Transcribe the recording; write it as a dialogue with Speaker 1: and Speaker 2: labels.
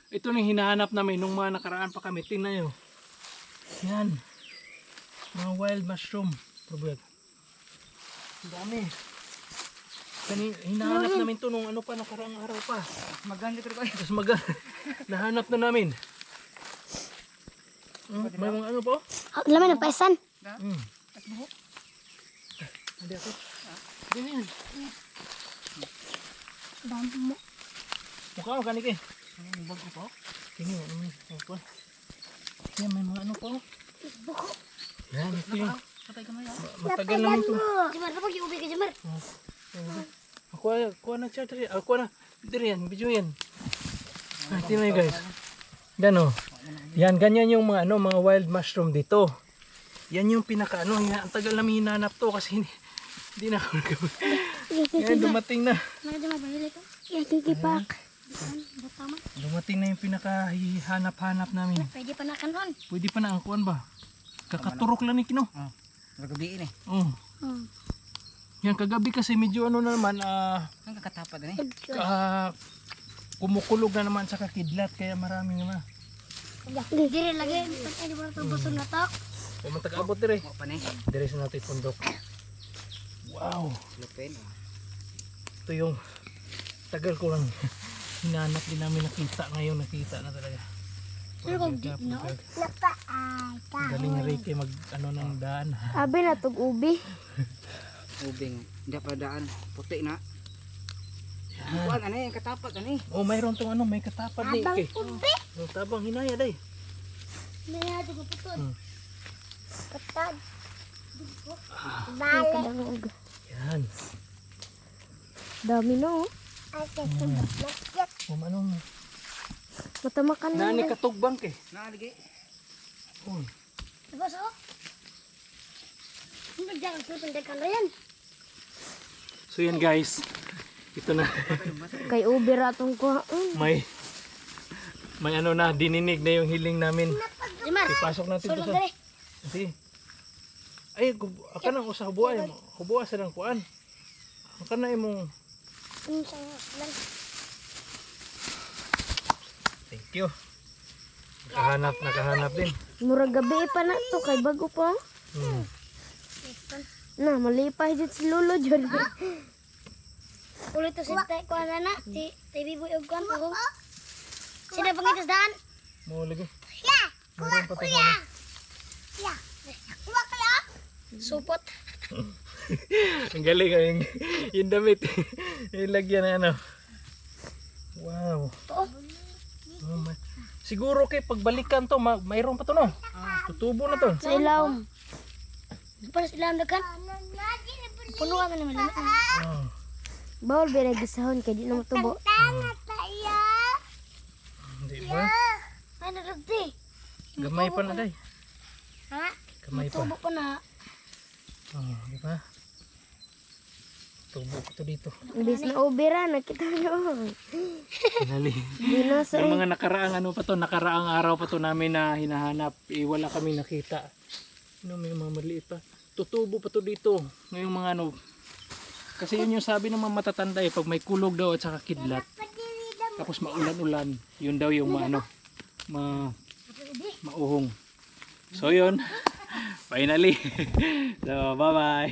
Speaker 1: ito na yung hinahanap namin nung mga nakaraan pa kami. Tingnan nyo. Yan. Mga wild mushroom. Probet. Ang dami. Hinahanap namin to nung ano pa, nakaraang araw pa.
Speaker 2: Maganda ito kayo.
Speaker 1: Tapos nahanap na namin. May mga ano po?
Speaker 3: Laman ng paisan.
Speaker 1: Hindi ako. Ganyan.
Speaker 3: Dami mo.
Speaker 1: Mukha ako kanik eh. Bago po. Tingnan ano may po. Yan may mga ano po.
Speaker 3: Buko.
Speaker 1: Yan ito yung
Speaker 2: Patay ka maya.
Speaker 1: matagal namin to.
Speaker 3: Jamar, kapag yung ubi ka, Jamar.
Speaker 1: Ako na chat rin. Ako na. Dito yan. Video yan. Tingnan nyo guys. Yan o. Yan ganyan yung mga ano, mga wild mushroom dito. Yan yung pinaka ano. Ang tagal namin hinanap to kasi hindi na ako nagawin. Yan dumating na.
Speaker 3: Mga Jamar, bahili ko. Yan, kikipak. Tama.
Speaker 1: Dumating na yung pinaka hanap-hanap namin.
Speaker 3: Pwede pa na kanon.
Speaker 1: Pwede pa na ang kuwan ba? Kakaturok lang ni Kino.
Speaker 2: Nagabiin eh.
Speaker 1: Oh. Yan kagabi kasi medyo ano na naman
Speaker 2: Ang kakatapad na eh.
Speaker 1: kumukulog na naman sa kakidlat kaya maraming naman.
Speaker 3: Dire lagi. Pwede ba ito busog na to?
Speaker 1: Kung matag-abot dire.
Speaker 2: Mo pa na eh.
Speaker 1: Dire sa natin pundok. Wow.
Speaker 2: Lupin.
Speaker 1: Ito yung tagal ko lang hinanap din namin nakita ngayon. Nakita na talaga.
Speaker 3: Pero kung di no?
Speaker 1: Galing ni Ricky mag ano ng daan.
Speaker 3: Abi na tog ubi.
Speaker 2: Ubing. Hindi pa daan. Puti na. Buwan ano eh. Katapad ano eh.
Speaker 1: Oh, mayroon tong ano, may katapad ni Ricky.
Speaker 3: Ubi.
Speaker 1: Oh, tabang hinaya day.
Speaker 3: May hati ko putol. Katad.
Speaker 1: Yan.
Speaker 3: Dami no.
Speaker 1: Anong
Speaker 3: Matamakan na.
Speaker 1: nani katugbang ke.
Speaker 2: Naligi.
Speaker 1: Oh.
Speaker 3: Diba so? Hindi dyan. Pindag ka na yan.
Speaker 1: So yan guys. Ito na.
Speaker 3: Kay ubi ratong ko.
Speaker 1: may ano na dininig na yung hiling namin.
Speaker 3: Jamar.
Speaker 1: Ipasok natin
Speaker 3: Sulod
Speaker 1: to sa.
Speaker 3: dali.
Speaker 1: Sige. Ay, aka na usa hubuay mo. Hubuay sa lang kuan. Aka na imong thank you. Nakahanap din.
Speaker 3: Murag gabi pa na to kay bago pa. Na malipay jud si Lolo jud. Ulit to si tay ko na si TV boy og kan ko. Sino pangitas daan?
Speaker 1: Mo lagi. Meron pa to sana.
Speaker 3: Supot.
Speaker 1: Ang galing yung damit. Ilagyan na ano. Wow. Oh, siguro kay pagbalikan to, mayroon pa to no. Tutubo na to.
Speaker 3: Sa ilaw. Para sa ilaw dagan. Puno ka na naman.
Speaker 1: Oh.
Speaker 3: Bawal binagisahon kay di na matubo.
Speaker 1: Di ba?
Speaker 3: Ano ragdi?
Speaker 1: Gamay pa na day.
Speaker 3: Ha?
Speaker 1: Gamay pa.
Speaker 3: Tubo pa na.
Speaker 1: Oh, di ba? Tubo ko to dito.
Speaker 3: Imbis na ubira, nakita nyo.
Speaker 1: Finally.
Speaker 3: Binasa
Speaker 1: Yung mga nakaraang ano pa to, nakaraang araw pa to namin na hinahanap. Wala kami nakita. Ano, may mga maliit pa. Tutubo pa to dito. Ngayong mga ano. Kasi yun yung sabi ng mga matatanda eh. Pag may kulog daw at saka kidlat. Tapos maulan-ulan. Yun daw yung mauhong. So yun. Finally. So bye bye.